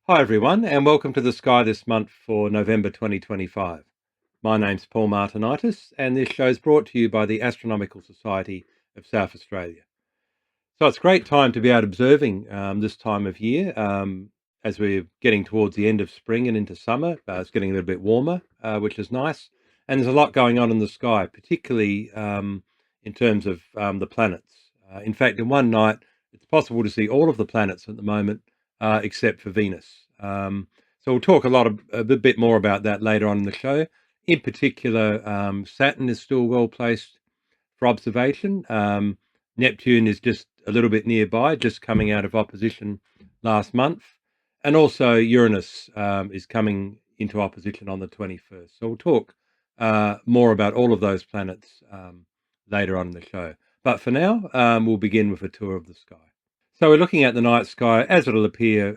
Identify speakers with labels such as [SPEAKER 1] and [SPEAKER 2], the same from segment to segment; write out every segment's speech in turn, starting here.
[SPEAKER 1] Hi everyone, and welcome to the sky this month for November 2025. My name's Paul Martinaitis, and this show is brought to you by the Astronomical Society of South Australia. So it's a great time to be out observing this time of year as we're getting towards the end of spring and into summer. It's getting a little bit warmer, which is nice, and there's a lot going on in the sky, particularly in terms of the planets. In fact, in one night, it's possible to see all of the planets at the moment except for Venus. So we'll talk a bit more about that later on in the show. In particular, Saturn is still well placed for observation. Neptune is just a little bit nearby, just coming out of opposition last month. And also Uranus is coming into opposition on the 21st. So we'll talk more about all of those planets later on in the show. But for now, we'll begin with a tour of the sky. So we're looking at the night sky as it'll appear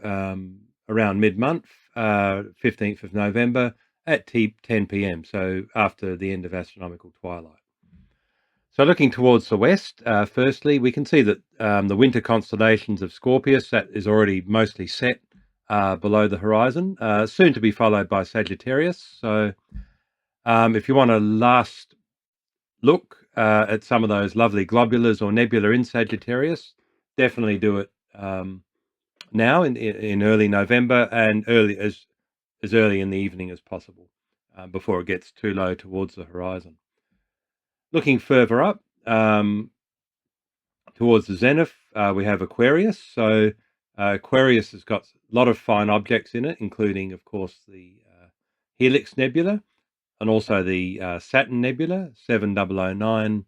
[SPEAKER 1] around mid-month, 15th of November at 10 p.m, so after the end of astronomical twilight. So looking towards the west, firstly, we can see that the winter constellations of Scorpius, that is already mostly set below the horizon, soon to be followed by Sagittarius. So if you want a last look at some of those lovely globulars or nebula in Sagittarius, definitely do it now in early November and as early in the evening as possible before it gets too low towards the horizon. Looking further up towards the zenith, we have Aquarius. So Aquarius has got a lot of fine objects in it, including, of course, the Helix Nebula and also the Saturn Nebula 7009,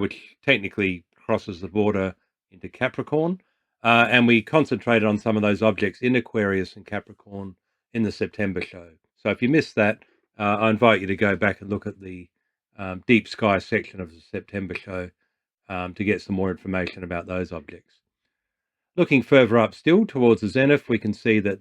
[SPEAKER 1] which technically crosses the border into Capricorn. And we concentrated on some of those objects in Aquarius and Capricorn in the September show. So if you missed that, I invite you to go back and look at the deep sky section of the September show to get some more information about those objects. Looking further up still towards the zenith, we can see that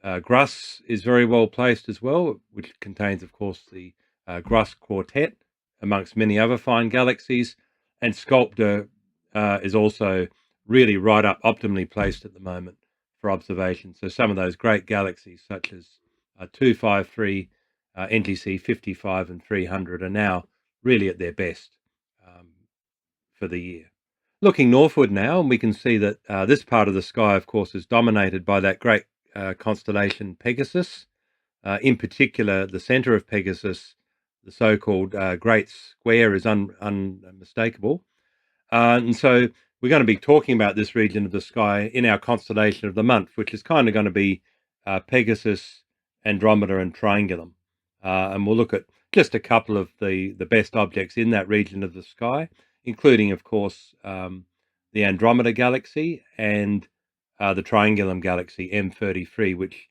[SPEAKER 1] Grus is very well placed as well, which contains, of course, the Grus Quartet, amongst many other fine galaxies. And Sculptor is also really right up, optimally placed at the moment for observation. So some of those great galaxies, such as 253, NGC 55 and 300, are now really at their best for the year. Looking northward now, and we can see that this part of the sky, of course, is dominated by that great constellation Pegasus. In particular, the center of Pegasus, the so-called Great Square, is unmistakable. And so we're going to be talking about this region of the sky in our constellation of the month, which is kind of going to be Pegasus, Andromeda, and Triangulum. And we'll look at just a couple of the best objects in that region of the sky, including, of course, the Andromeda galaxy and the Triangulum galaxy M33, which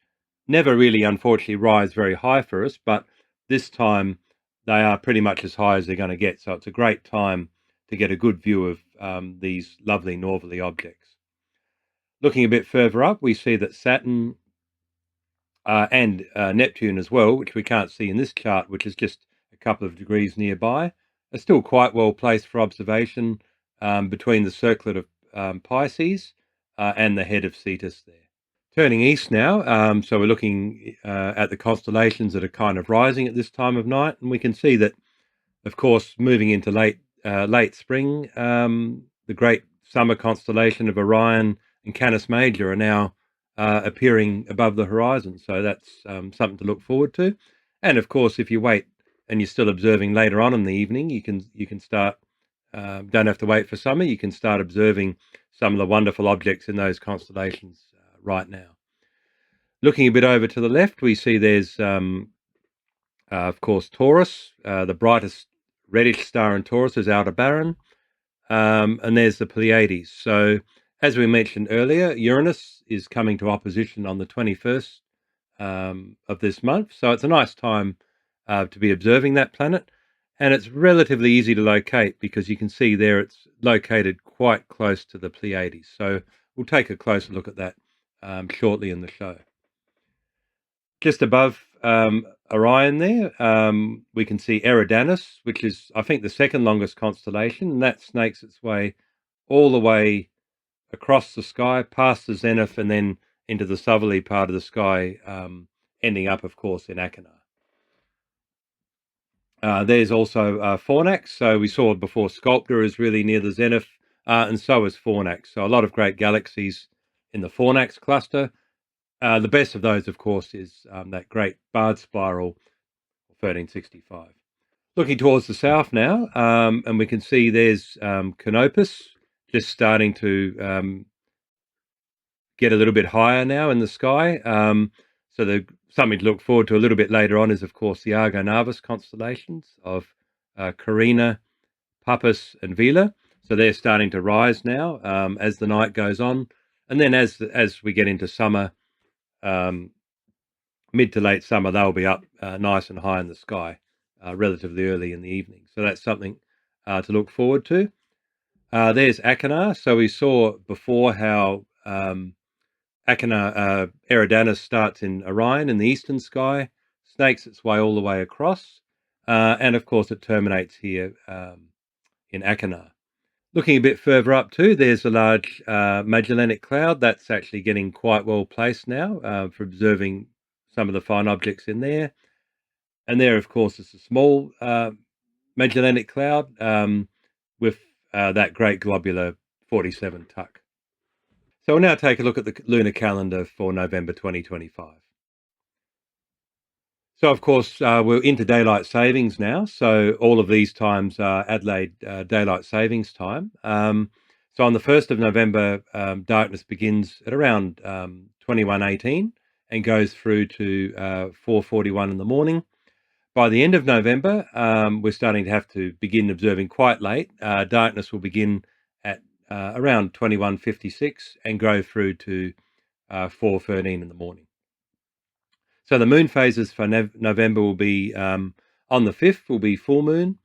[SPEAKER 1] never really, unfortunately, rise very high for us, but this time they are pretty much as high as they're going to get. So it's a great time to get a good view of these lovely northerly objects. Looking a bit further up, we see that Saturn and Neptune as well, which we can't see in this chart, which is just a couple of degrees nearby, are still quite well placed for observation between the circlet of Pisces and the head of Cetus there. Turning east now, so we're looking at the constellations that are kind of rising at this time of night, and we can see that, of course, moving into late spring, the great summer constellation of Orion and Canis Major are now appearing above the horizon. So that's something to look forward to. And of course, if you wait and you're still observing later on in the evening, you can start. Don't have to wait for summer. You can start observing some of the wonderful objects in those constellations right now. Looking a bit over to the left, we see there's, of course, Taurus. The brightest reddish star in Taurus is Aldebaran. And there's the Pleiades. So, as we mentioned earlier, Uranus is coming to opposition on the 21st of this month. So it's a nice time to be observing that planet. And it's relatively easy to locate because you can see there it's located quite close to the Pleiades. So we'll take a closer look at that shortly in the show. Just above Orion there, we can see Eridanus, which is, I think, the second longest constellation, and that snakes its way all the way across the sky, past the zenith, and then into the southerly part of the sky, ending up, of course, in Achernar. There's also Fornax. So we saw before Sculptor is really near the zenith, and so is Fornax. So a lot of great galaxies in the Fornax cluster. The best of those, of course, is that great barred spiral, 1365. Looking towards the south now, and we can see there's Canopus just starting to get a little bit higher now in the sky. So something to look forward to a little bit later on is, of course, the Argo Navis constellations of Carina, Puppis, and Vela. So they're starting to rise now as the night goes on. And then as we get into summer, mid to late summer, they'll be up nice and high in the sky relatively early in the evening. So that's something to look forward to. There's Achernar. So we saw before how Achernar Eridanus starts in Orion in the eastern sky, snakes its way all the way across, and of course it terminates here in Achernar. Looking a bit further up too, there's a large Magellanic Cloud that's actually getting quite well placed now for observing some of the fine objects in there. And there, of course, is a small Magellanic Cloud with that great globular 47 Tuck. So we'll now take a look at the lunar calendar for November 2025. So, of course, we're into daylight savings now. So all of these times are Adelaide daylight savings time. So on the 1st of November, darkness begins at around 21:18 and goes through to 4:41 in the morning. By the end of November, we're starting to have to begin observing quite late. Darkness will begin at around 21:56 and go through to 4:13 in the morning. So the moon phases for November will be on the 5th will be full moon.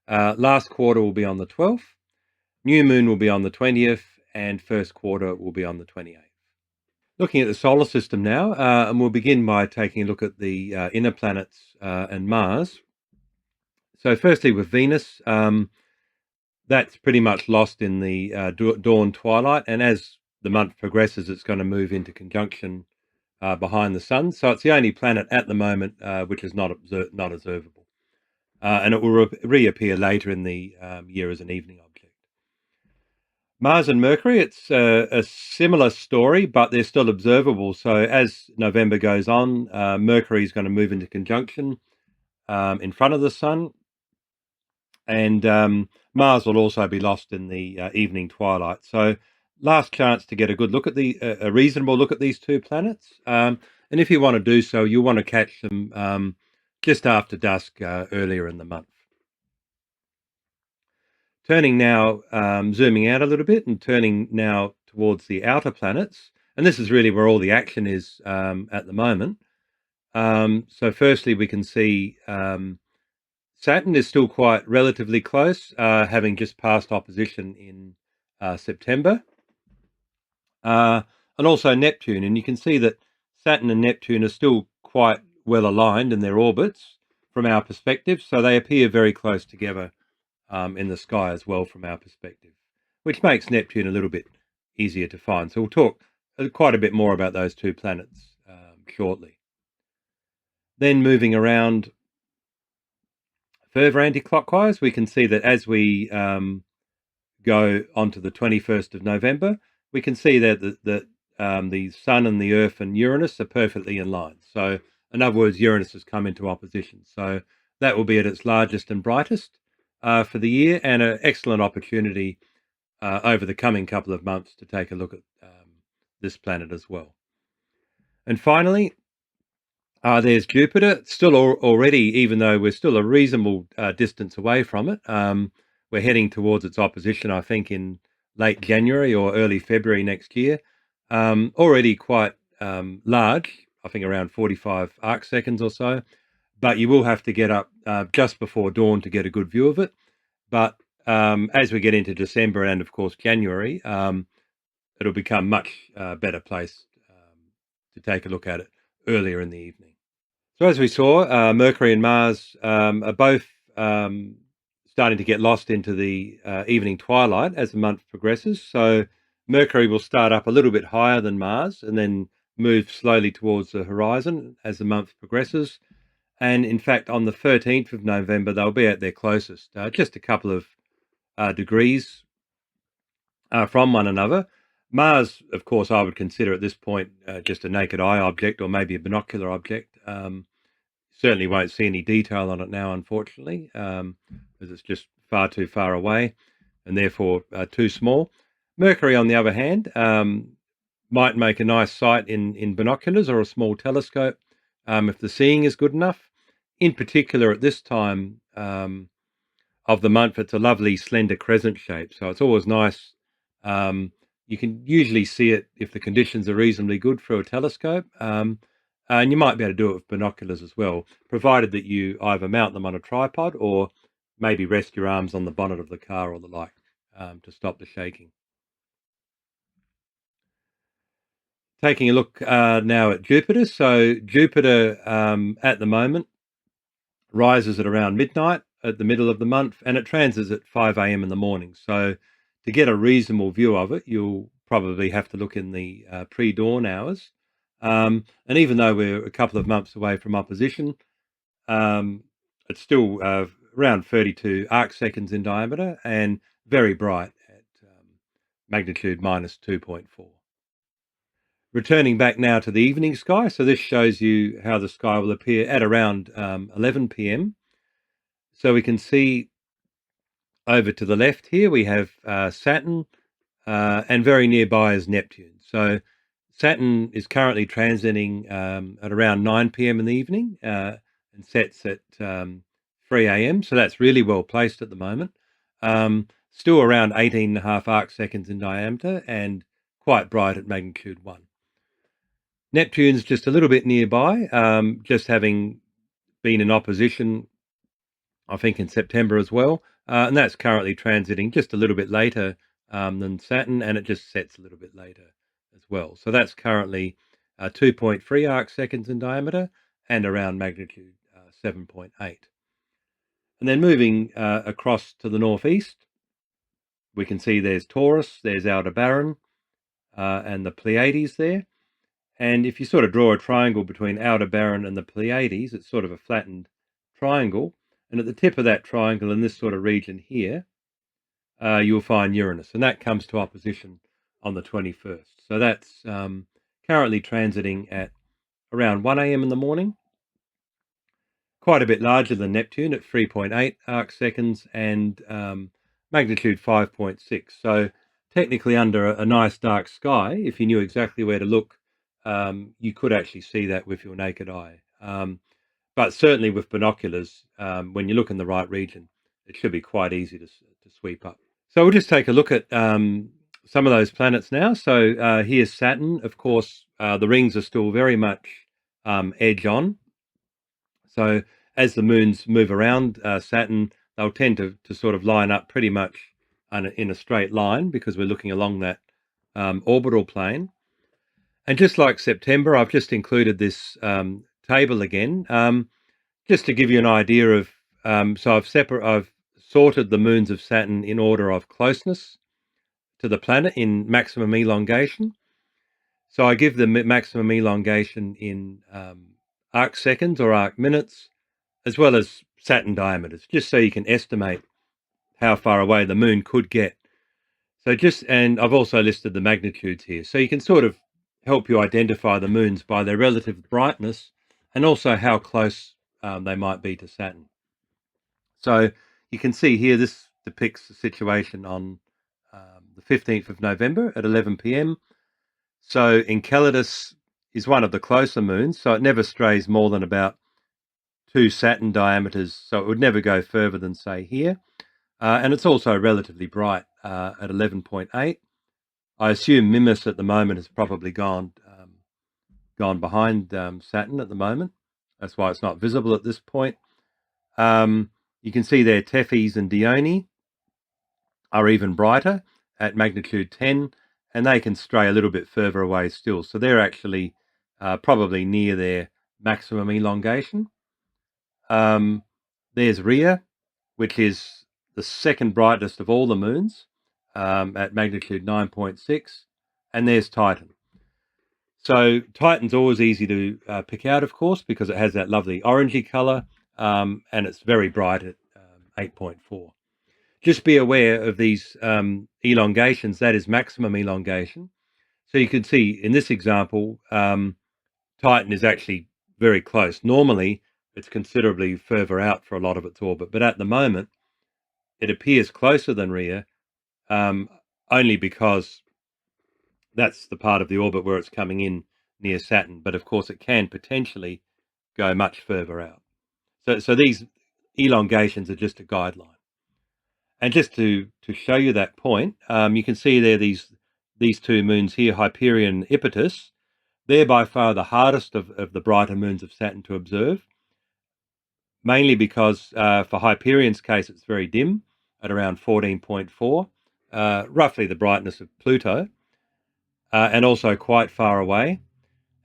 [SPEAKER 1] Last quarter will be on the 12th. New moon will be on the 20th, and first quarter will be on the 28th. Looking at the solar system now, and we'll begin by taking a look at the inner planets and Mars. So firstly with Venus, that's pretty much lost in the dawn twilight, and as the month progresses, it's going to move into conjunction behind the sun. So it's the only planet at the moment which is not observable. And it will reappear later in the year as an evening object. Mars and Mercury, it's a similar story, but they're still observable. So as November goes on, Mercury is going to move into conjunction in front of the sun. And Mars will also be lost in the evening twilight. So last chance to get a good look at a reasonable look at these two planets. And if you want to do so, you'll want to catch them just after dusk earlier in the month. Turning now, zooming out a little bit and turning now towards the outer planets. And this is really where all the action is at the moment. So firstly, we can see Saturn is still quite relatively close, having just passed opposition in September. And also Neptune. And you can see that Saturn and Neptune are still quite well aligned in their orbits from our perspective. So they appear very close together in the sky as well from our perspective, which makes Neptune a little bit easier to find. So we'll talk quite a bit more about those two planets shortly. Then moving around further anti-clockwise, we can see that as we go on to the 21st of November, we can see that the Sun and the Earth and Uranus are perfectly in line. So in other words, Uranus has come into opposition. So that will be at its largest and brightest for the year, and an excellent opportunity over the coming couple of months to take a look at this planet as well. And finally, there's Jupiter. Still already, even though we're still a reasonable distance away from it, we're heading towards its opposition, I think, in late January or early February next year. Already quite large, I think around 45 arc seconds or so, but you will have to get up just before dawn to get a good view of it. But as we get into December and, of course, January, it'll become much better place to take a look at it earlier in the evening. So as we saw, Mercury and Mars are both starting to get lost into the evening twilight as the month progresses. So Mercury will start up a little bit higher than Mars and then move slowly towards the horizon as the month progresses. And in fact, on the 13th of November, they'll be at their closest, just a couple of degrees from one another. Mars, of course, I would consider at this point just a naked eye object or maybe a binocular object. Certainly won't see any detail on it now, unfortunately, as it's just far too far away and therefore too small. Mercury, on the other hand, might make a nice sight in binoculars or a small telescope if the seeing is good enough. In particular, at this time of the month, it's a lovely slender crescent shape, so it's always nice. Um, you can usually see it if the conditions are reasonably good through a telescope, and you might be able to do it with binoculars as well, provided that you either mount them on a tripod or maybe rest your arms on the bonnet of the car or the like to stop the shaking. Taking a look now at Jupiter. So Jupiter at the moment rises at around midnight at the middle of the month, and it transits at 5 a.m. in the morning. So to get a reasonable view of it, you'll probably have to look in the pre-dawn hours. And even though we're a couple of months away from opposition, um, it's still around 32 arc seconds in diameter and very bright at magnitude minus 2.4. Returning back now to the evening sky, so this shows you how the sky will appear at around 11 p.m. So we can see over to the left here we have Saturn, and very nearby is Neptune. So Saturn is currently transiting at around 9 p.m. in the evening and sets at 3 a.m. So that's really well placed at the moment. Still around 18.5 arc seconds in diameter and quite bright at magnitude 1. Neptune's just a little bit nearby, just having been in opposition, I think, in September as well. And that's currently transiting just a little bit later than Saturn, and it just sets a little bit later as well. So that's currently 2.3 arc seconds in diameter and around magnitude 7.8. And then moving across to the northeast, we can see there's Taurus, there's Aldebaran, and the Pleiades there. And if you sort of draw a triangle between Aldebaran and the Pleiades, it's sort of a flattened triangle. And at the tip of that triangle, in this sort of region here, you'll find Uranus. And that comes to opposition on the 21st. So that's currently transiting at around 1 a.m. in the morning. Quite a bit larger than Neptune at 3.8 arc seconds and magnitude 5.6. So technically under a nice dark sky, if you knew exactly where to look, you could actually see that with your naked eye. But certainly with binoculars, when you look in the right region, it should be quite easy to sweep up. So we'll just take a look at some of those planets now. So here's Saturn. Of course, the rings are still very much edge on. So as the moons move around Saturn, they'll tend to sort of line up pretty much in a straight line because we're looking along that orbital plane. And just like September, I've just included this table again, just to give you an idea of. So I've sorted the moons of Saturn in order of closeness to the planet in maximum elongation. So I give the maximum elongation in arc seconds or arc minutes, as well as Saturn diameters, just so you can estimate how far away the moon could get. So and I've also listed the magnitudes here, so you can sort of help you identify the moons by their relative brightness and also how close they might be to Saturn. So you can see here, this depicts the situation on the 15th of November at 11 p.m. So Enceladus is one of the closer moons, so it never strays more than about 2 Saturn diameters, so it would never go further than, say, here. And it's also relatively bright at 11.8. I assume Mimas at the moment has probably gone behind Saturn at the moment. That's why it's not visible at this point. You can see there Tethys and Dione are even brighter at magnitude 10, and they can stray a little bit further away still. So they're actually probably near their maximum elongation. There's Rhea, which is the second brightest of all the moons at magnitude 9.6, and there's Titan. So Titan's always easy to pick out, of course, because it has that lovely orangey colour, and it's very bright at 8.4. Just be aware of these elongations. That is maximum elongation. So you can see in this example, Titan is actually very close. Normally, it's considerably further out for a lot of its orbit, but at the moment, it appears closer than Rhea, um, only because that's the part of the orbit where it's coming in near Saturn. But of course, it can potentially go much further out. So these elongations are just a guideline. And just to show you that point, you can see there these two moons here, Hyperion and Iphitus. They're by far the hardest of the brighter moons of Saturn to observe, mainly because for Hyperion's case, it's very dim at around 14.4, roughly the brightness of Pluto, and also quite far away.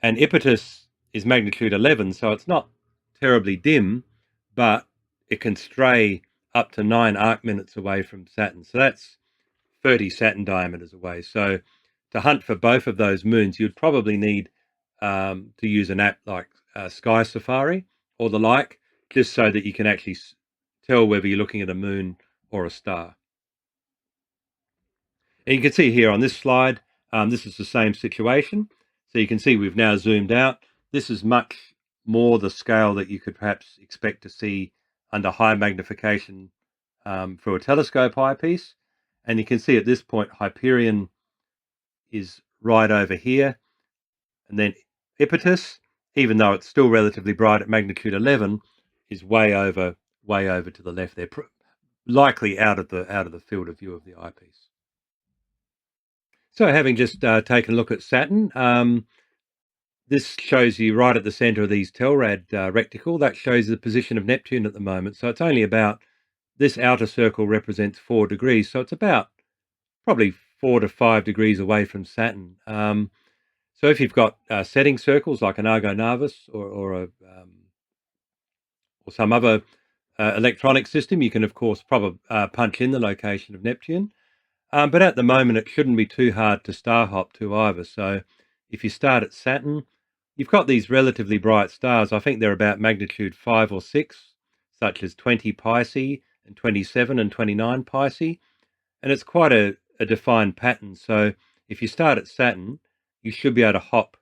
[SPEAKER 1] And Iphitus is magnitude 11, so it's not terribly dim, but it can stray up to 9 arc minutes away from Saturn. So that's 30 Saturn diameters away. So to hunt for both of those moons, you'd probably need to use an app like Sky Safari or the like, just so that you can actually tell whether you're looking at a moon or a star. And you can see here on this slide, this is the same situation. So you can see we've now zoomed out. This is much more the scale that you could perhaps expect to see under high magnification through a telescope eyepiece. And you can see at this point, Hyperion is right over here. And then Iphitus, even though it's still relatively bright at magnitude 11, is way over to the left there, likely out of the field of view of the eyepiece. So having just taken a look at Saturn, this shows you right at the centre of these Telrad recticle. That shows the position of Neptune at the moment. So it's only about, this outer circle represents 4 degrees. So it's about probably 4 to 5 degrees away from Saturn. So if you've got setting circles like an Argo Navis or some other electronic system, you can of course probably punch in the location of Neptune. But at the moment, it shouldn't be too hard to star hop to either. So if you start at Saturn, you've got these relatively bright stars. I think they're about magnitude 5 or 6, such as 20 Pisces and 27 and 29 Pisces. And it's quite a defined pattern. So if you start at Saturn, you should be able to hop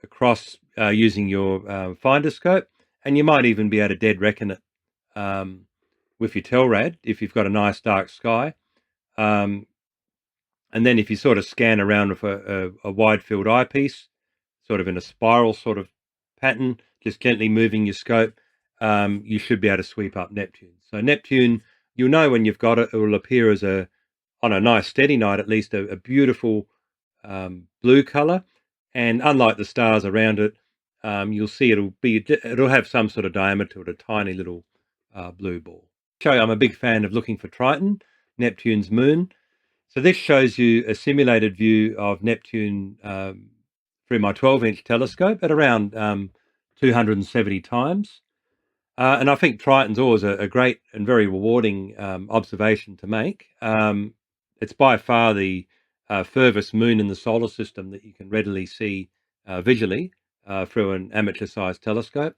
[SPEAKER 1] across using your finder scope. And you might even be able to dead reckon it with your Telrad if you've got a nice dark sky. And then if you sort of scan around with a wide field eyepiece, sort of in a spiral sort of pattern, just gently moving your scope, you should be able to sweep up Neptune. So Neptune, you'll know when you've got it, it will appear as on a nice steady night at least, a beautiful blue color. And unlike the stars around it, you'll see it'll have some sort of diameter with a tiny little blue ball. I'm a big fan of looking for Triton, Neptune's moon. So this shows you a simulated view of Neptune through my 12-inch telescope at around 270 times. And I think Triton's always a great and very rewarding observation to make. It's by far the furthest moon in the solar system that you can readily see visually through an amateur-sized telescope.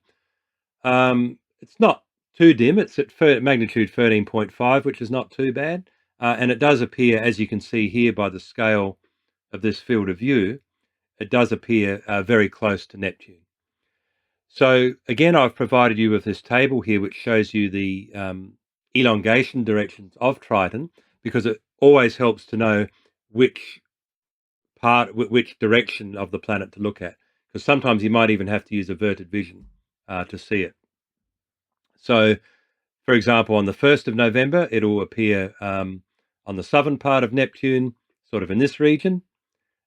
[SPEAKER 1] It's not too dim. It's at magnitude 13.5, which is not too bad. And it does appear, as you can see here by the scale of this field of view, it does appear very close to Neptune. So again, I've provided you with this table here, which shows you the elongation directions of Triton, because it always helps to know which direction of the planet to look at, because sometimes you might even have to use averted vision to see it. So, for example, on the 1st of November, it'll appear on the southern part of Neptune, sort of in this region.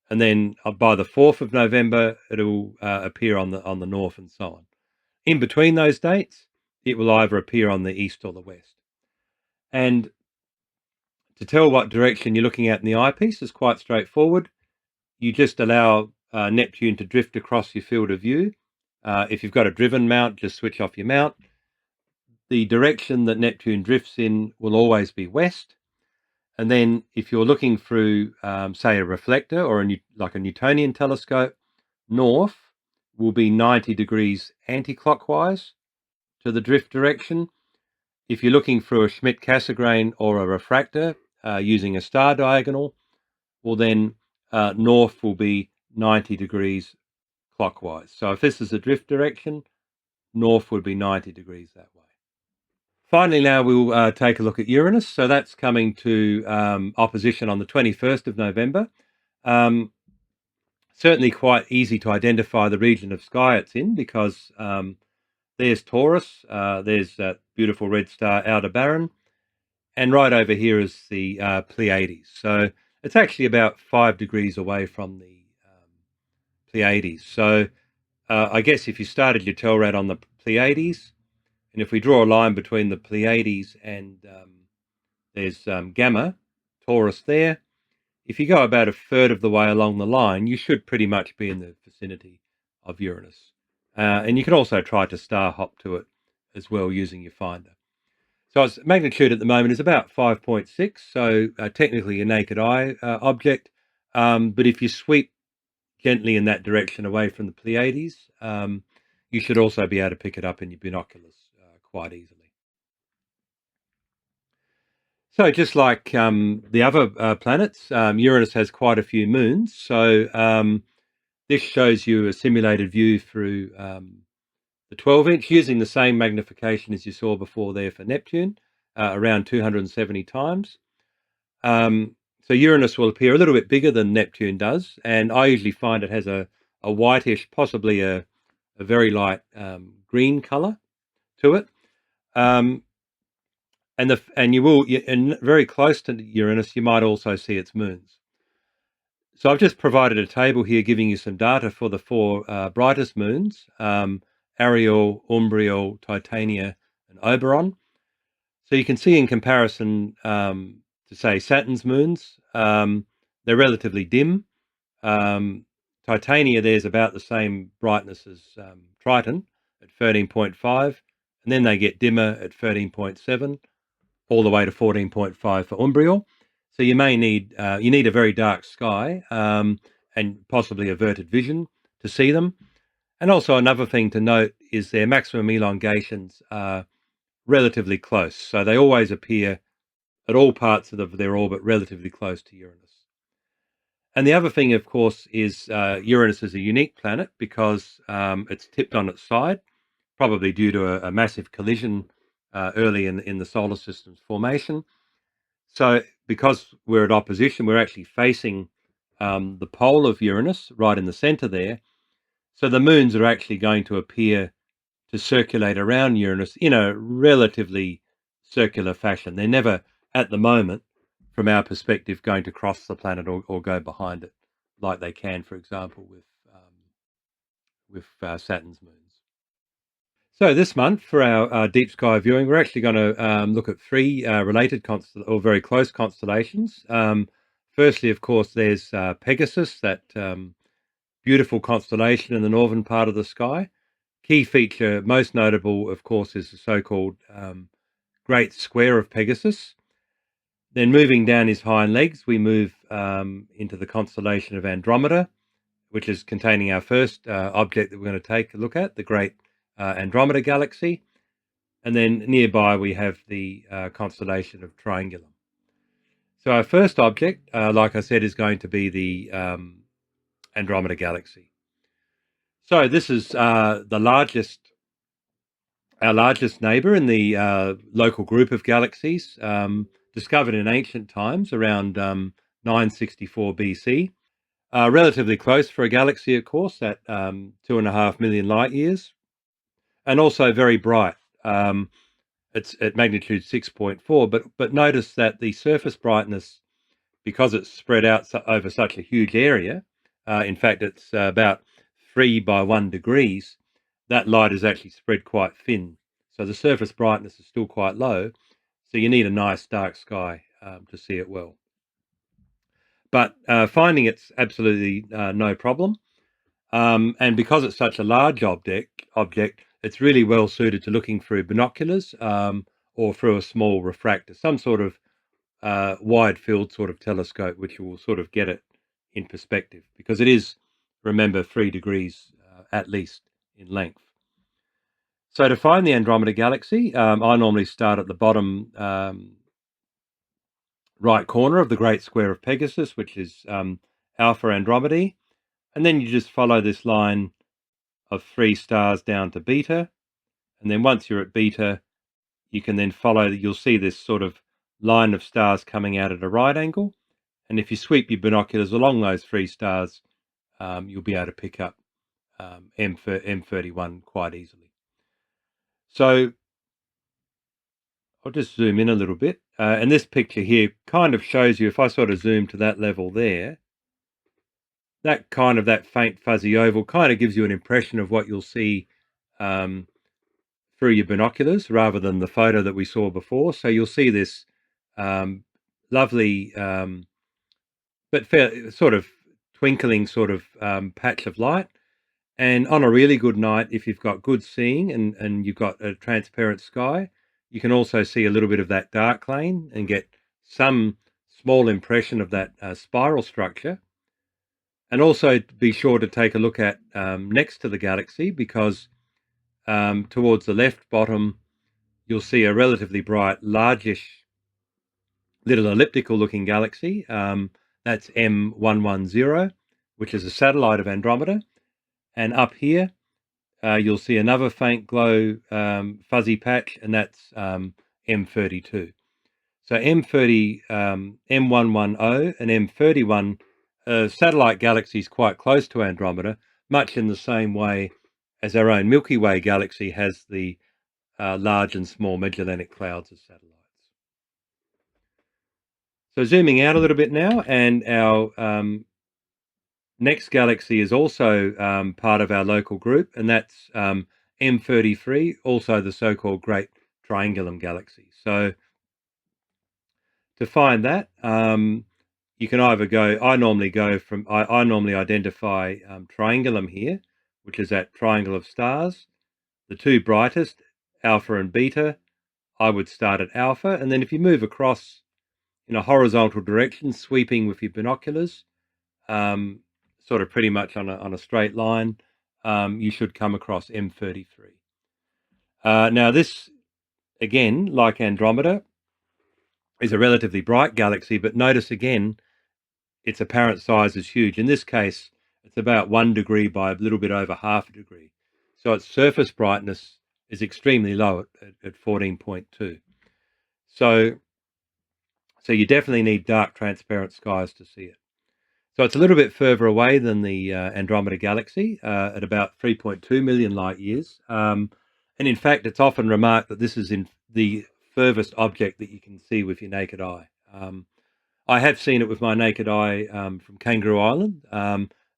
[SPEAKER 1] And then by the 4th of November, it'll appear on the north and so on. In between those dates, it will either appear on the east or the west. And to tell what direction you're looking at in the eyepiece is quite straightforward. You just allow Neptune to drift across your field of view. If you've got a driven mount, just switch off your mount. The direction that Neptune drifts in will always be west. And then if you're looking through, say, a reflector or like a Newtonian telescope, north will be 90 degrees anti-clockwise to the drift direction. If you're looking for a Schmidt-Cassegrain or a refractor using a star diagonal, well then north will be 90 degrees clockwise. So if this is a drift direction, north would be 90 degrees that way. Finally, now we'll take a look at Uranus. So that's coming to opposition on the 21st of November. Certainly quite easy to identify the region of sky it's in, because there's Taurus, there's that beautiful red star Aldebaran, and right over here is the Pleiades. So it's actually about 5 degrees away from the Pleiades. So I guess if you started your Telrad on the Pleiades, and if we draw a line between the Pleiades and there's Gamma, Taurus there, if you go about a third of the way along the line, you should pretty much be in the vicinity of Uranus. And you can also try to star hop to it as well using your finder. So its magnitude at the moment is about 5.6, so technically a naked eye object. But if you sweep gently in that direction away from the Pleiades, you should also be able to pick it up in your binoculars quite easily. So just like the other planets, Uranus has quite a few moons. So this shows you a simulated view through the 12-inch using the same magnification as you saw before there for Neptune, around 270 times. So Uranus will appear a little bit bigger than Neptune does, and I usually find it has a whitish, possibly a very light green color to it. And very close to Uranus, you might also see its moons. So I've just provided a table here giving you some data for the four brightest moons, Ariel, Umbriel, Titania, and Oberon. So you can see in comparison to, say, Saturn's moons, they're relatively dim. Titania, there's about the same brightness as Triton at 13.5, and then they get dimmer at 13.7, all the way to 14.5 for Umbriel. So you may need you need a very dark sky and possibly averted vision to see them. And also another thing to note is their maximum elongations are relatively close. So they always appear at all parts of their orbit relatively close to Uranus. And the other thing, of course, is Uranus is a unique planet because it's tipped on its side, probably due to a massive collision early in the solar system's formation. So because we're at opposition, we're actually facing the pole of Uranus right in the center there. So the moons are actually going to appear to circulate around Uranus in a relatively circular fashion. They're never, at the moment, from our perspective, going to cross the planet or go behind it like they can, for example, with Saturn's moons. So this month, for our deep sky viewing, we're actually going to look at three related or very close constellations. Firstly, of course, there's Pegasus, that beautiful constellation in the northern part of the sky. Key feature, most notable, of course, is the so-called Great Square of Pegasus. Then moving down his hind legs, we move into the constellation of Andromeda, which is containing our first object that we're going to take a look at, the Great Andromeda Galaxy. And then nearby we have the constellation of Triangulum. So our first object, like I said, is going to be the Andromeda Galaxy. So this is our largest neighbor in the local group of galaxies, discovered in ancient times around 964 BC. Relatively close for a galaxy, of course, at 2.5 million light years, and also very bright. It's at magnitude 6.4, but notice that the surface brightness, because it's spread out over such a huge area, in fact, it's about 3 by 1 degrees, that light is actually spread quite thin. So the surface brightness is still quite low, so you need a nice dark sky to see it well. But finding it's absolutely no problem. And because it's such a large object, it's really well suited to looking through binoculars or through a small refractor, some sort of wide field sort of telescope, which will sort of get it in perspective, because it is remember 3 degrees at least in length. So to find the Andromeda Galaxy, I normally start at the bottom right corner of the Great Square of Pegasus, which is Alpha Andromedae, and then you just follow this line of 3 stars down to Beta, and then once you're at Beta, you can then follow, you'll see this sort of line of stars coming out at a right angle, and if you sweep your binoculars along those 3 stars, you'll be able to pick up M31 quite easily. So I'll just zoom in a little bit. And this picture here kind of shows you, if I sort of zoom to that level there, that faint fuzzy oval kind of gives you an impression of what you'll see through your binoculars rather than the photo that we saw before. So you'll see this lovely but sort of twinkling sort of patch of light. And on a really good night, if you've got good seeing and you've got a transparent sky, you can also see a little bit of that dark lane and get some small impression of that spiral structure. And also be sure to take a look at next to the galaxy, because towards the left bottom, you'll see a relatively bright, largish, little elliptical looking galaxy. That's M110, which is a satellite of Andromeda. And up here, you'll see another faint glow fuzzy patch, and that's M32. So M110 and M31 satellite galaxies quite close to Andromeda, much in the same way as our own Milky Way galaxy has the large and small Magellanic Clouds as satellites. So zooming out a little bit now, and our next galaxy is also part of our local group, and that's M33, also the so-called Great Triangulum Galaxy. So to find that, you can either go, I normally identify Triangulum here, which is that triangle of stars. The 2 brightest, Alpha and Beta, I would start at Alpha, and then if you move across in a horizontal direction, sweeping with your binoculars, sort of pretty much on a straight line, you should come across M33. Now this, again, like Andromeda, is a relatively bright galaxy, but notice again, its apparent size is huge. In this case, it's about 1 degree by a little bit over half a degree. So its surface brightness is extremely low at 14.2. So you definitely need dark, transparent skies to see it. So it's a little bit further away than the Andromeda Galaxy, at about 3.2 million light years. And in fact, it's often remarked that this is in the furthest object that you can see with your naked eye. I have seen it with my naked eye from Kangaroo Island.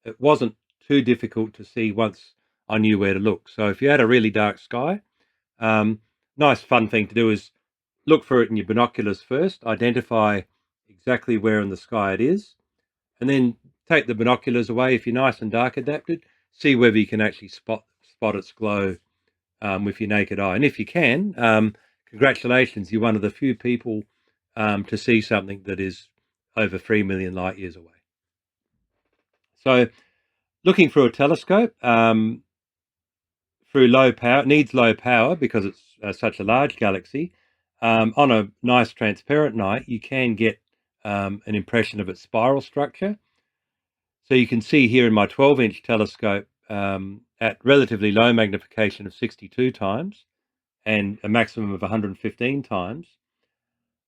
[SPEAKER 1] It wasn't too difficult to see once I knew where to look. So if you had a really dark sky, nice fun thing to do is look for it in your binoculars first, identify exactly where in the sky it is, and then take the binoculars away if you're nice and dark adapted, see whether you can actually spot its glow with your naked eye. And if you can, congratulations, you're one of the few people to see something that is over 3 million light years away. So looking through a telescope through low power, it needs low power because it's such a large galaxy. On a nice transparent night, you can get an impression of its spiral structure. So you can see here in my 12-inch telescope at relatively low magnification of 62 times and a maximum of 115 times.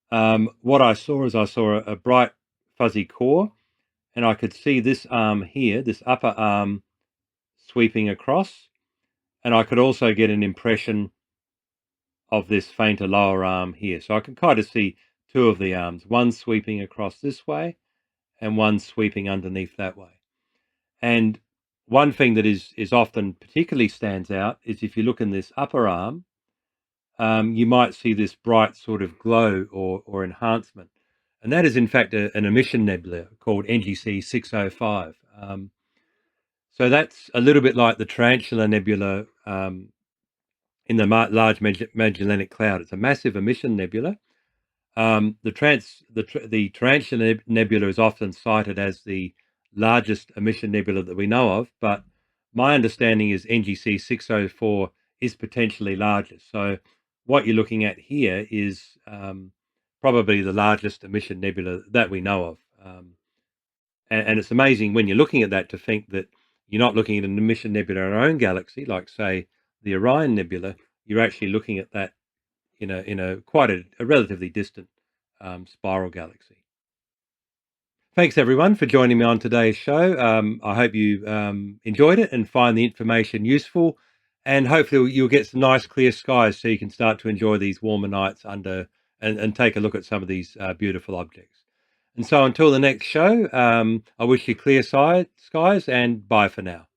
[SPEAKER 1] What I saw is a bright fuzzy core, and I could see this arm here, this upper arm sweeping across, and I could also get an impression of this fainter lower arm here. So I can kind of see 2 of the arms, one sweeping across this way and one sweeping underneath that way. And one thing that is often particularly stands out is if you look in this upper arm, you might see this bright sort of glow or enhancement. And that is in fact an emission nebula called NGC 605. So that's a little bit like the Tarantula Nebula in the Large Magellanic Cloud. It's a massive emission nebula. The Tarantula Nebula is often cited as the largest emission nebula that we know of, but my understanding is NGC 604 is potentially larger. So what you're looking at here is probably the largest emission nebula that we know of. And it's amazing when you're looking at that to think that you're not looking at an emission nebula in our own galaxy, like say the Orion Nebula. You're actually looking at that in a quite a relatively distant spiral galaxy. Thanks everyone for joining me on today's show. I hope you enjoyed it and find the information useful, and hopefully you'll get some nice clear skies so you can start to enjoy these warmer nights under and take a look at some of these beautiful objects. And so until the next show, I wish you clear skies and bye for now.